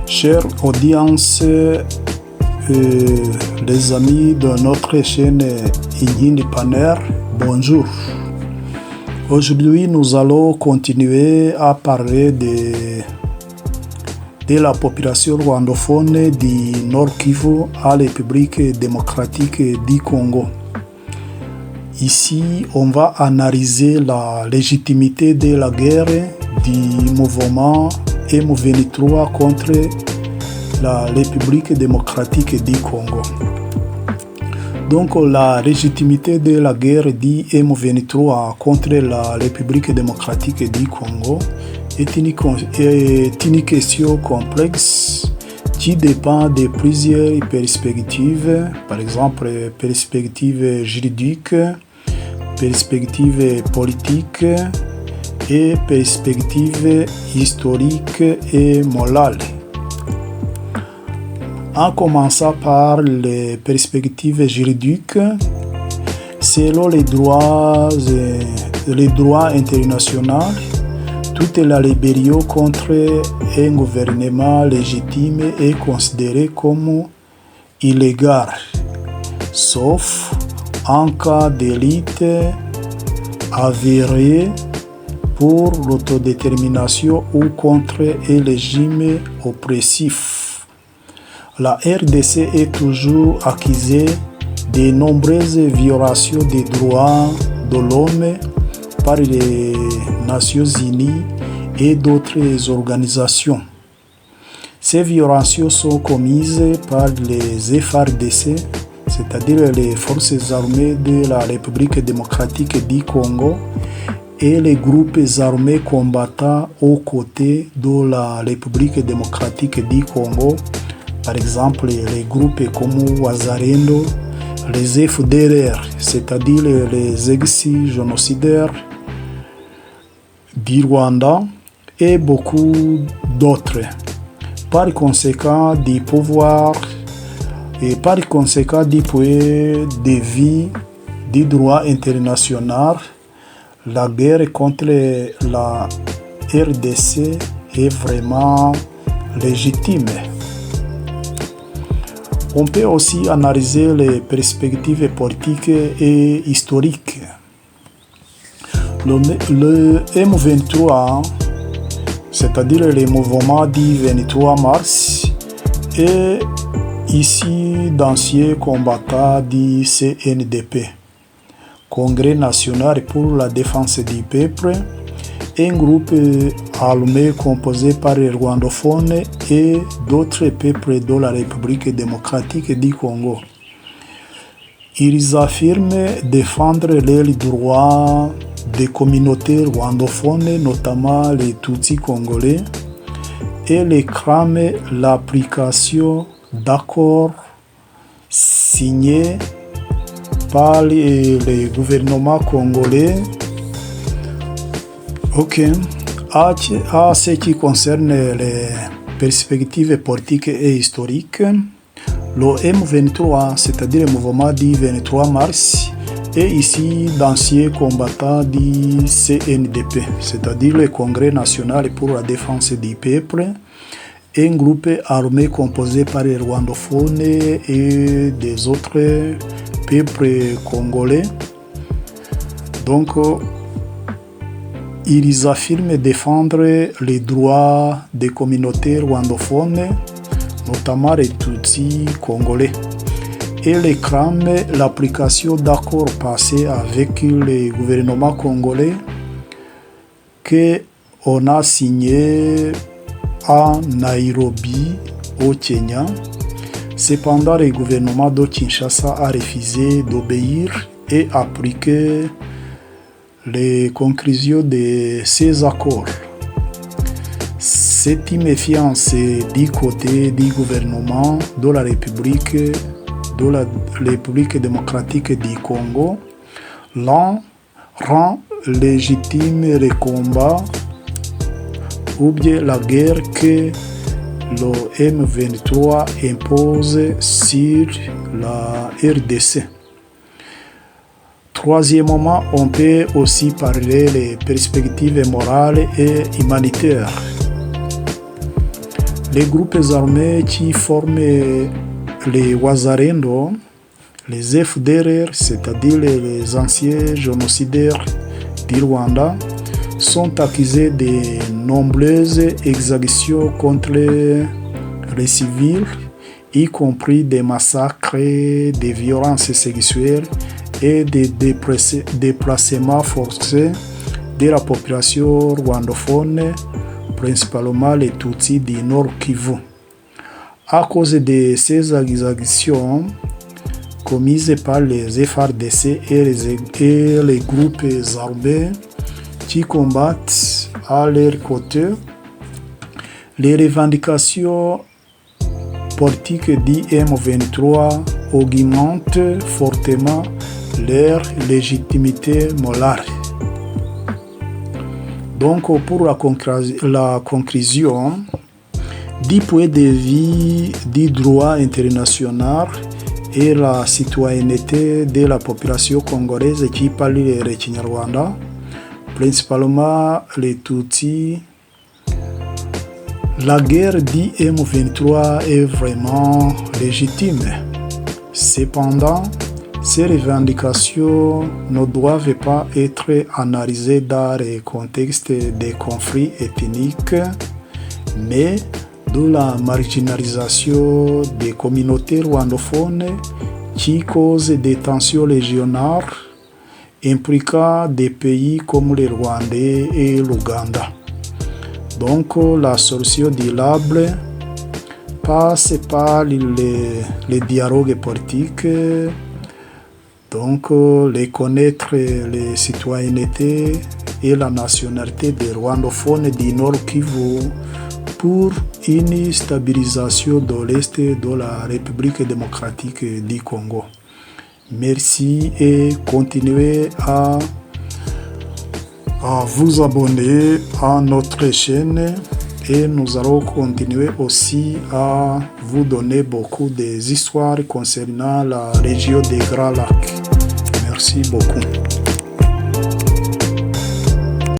Chère audience, les amis de notre chaîne Inyini Paner, bonjour. Aujourd'hui, nous allons continuer à parler de la population rwandophone du Nord Kivu à la République démocratique du Congo. Ici, on va analyser la légitimité de la guerre du mouvement M23 contre la République démocratique du Congo. Donc, la légitimité de la guerre du M23 contre la République démocratique du Congo est une question complexe qui dépend de plusieurs perspectives, par exemple perspective juridique, perspective politique et perspective historique et morale. En commençant par les perspectives juridiques, selon les droits internationaux, toute la rébellion contre un gouvernement légitime est considérée comme illégale, sauf en cas d'élite avérée pour l'autodétermination ou contre un régime oppressif. La RDC est toujours accusée de nombreuses violations des droits de l'homme par les Nations Unies et d'autres organisations. Ces violations sont commises par les FARDC, c'est-à-dire les forces armées de la République démocratique du Congo, et les groupes armés combattants aux côtés de la République démocratique du Congo, par exemple les groupes comme Wazalendo, les FDLR, c'est-à-dire les ex-génocidaires du Rwanda, et beaucoup d'autres. Par conséquent, du pouvoir et par conséquent du point de vue du droit international, la guerre contre la RDC est vraiment légitime. On peut aussi analyser les perspectives politiques et historiques. Le M23, c'est-à-dire le mouvement du 23 mars, est ici d'anciens combattants du CNDP, Congrès national pour la défense du peuple, un groupe armé composé par les rwandophones et d'autres peuples de la République démocratique du Congo. Ils affirment défendre les droits des communautés rwandophones, notamment les Tutsis congolais, et réclament l'application d'accords signés par le gouvernement congolais. À ce qui concerne les perspectives politiques et historiques, le M23, c'est-à-dire le mouvement du 23 mars, est ici d'anciens combattants du CNDP, c'est-à-dire le Congrès national pour la défense du peuple, un groupe armé composé par les rwandophones et des autres peuples congolais. Donc, ils affirment défendre les droits des communautés rwandophones, notamment les Tutsis congolais, et réclament l'application d'accords passés avec le gouvernement congolais qu'on a signé à Nairobi, au Kenya. Cependant, le gouvernement de Kinshasa a refusé d'obéir et appliquer les conclusions de ces accords. Cette méfiance du côté du gouvernement de la République démocratique du Congo rend légitime le combat ou bien la guerre que le M23 impose sur la RDC. Troisièmement, on peut aussi parler des perspectives morales et humanitaires. les groupes armés qui forment les Wazalendo, les FDLR, c'est-à-dire les anciens génocidaires du Rwanda, sont accusés de nombreuses exactions contre les civils, y compris des massacres, des violences sexuelles et des déplacements forcés de la population rwandophone, principalement les Tutsis du Nord Kivu. À cause de ces exactions commises par les FARDC et les groupes armés qui combattent à leur côté, les revendications politiques du M23 augmentent fortement leur légitimité morale. Donc, pour la conclusion, du point de vue du droit international et la citoyenneté de la population congolaise qui parle le Kinyarwanda, principalement les Tutsis, la guerre du M23 est vraiment légitime. Cependant, ces revendications ne doivent pas être analysées dans le contexte des conflits ethniques, mais de la marginalisation des communautés rwandophones qui causent des tensions régionales impliquant des pays comme le Rwandais et l'Ouganda. Donc la solution durable passe par les dialogues politiques, donc les connaître les citoyennetés et la nationalité des rwandophones du Nord Kivu pour une stabilisation de l'Est de la République démocratique du Congo. Merci et continuez à vous abonner à notre chaîne et nous allons continuer aussi à vous donner beaucoup des histoires concernant la région des Grands Lacs. Merci beaucoup.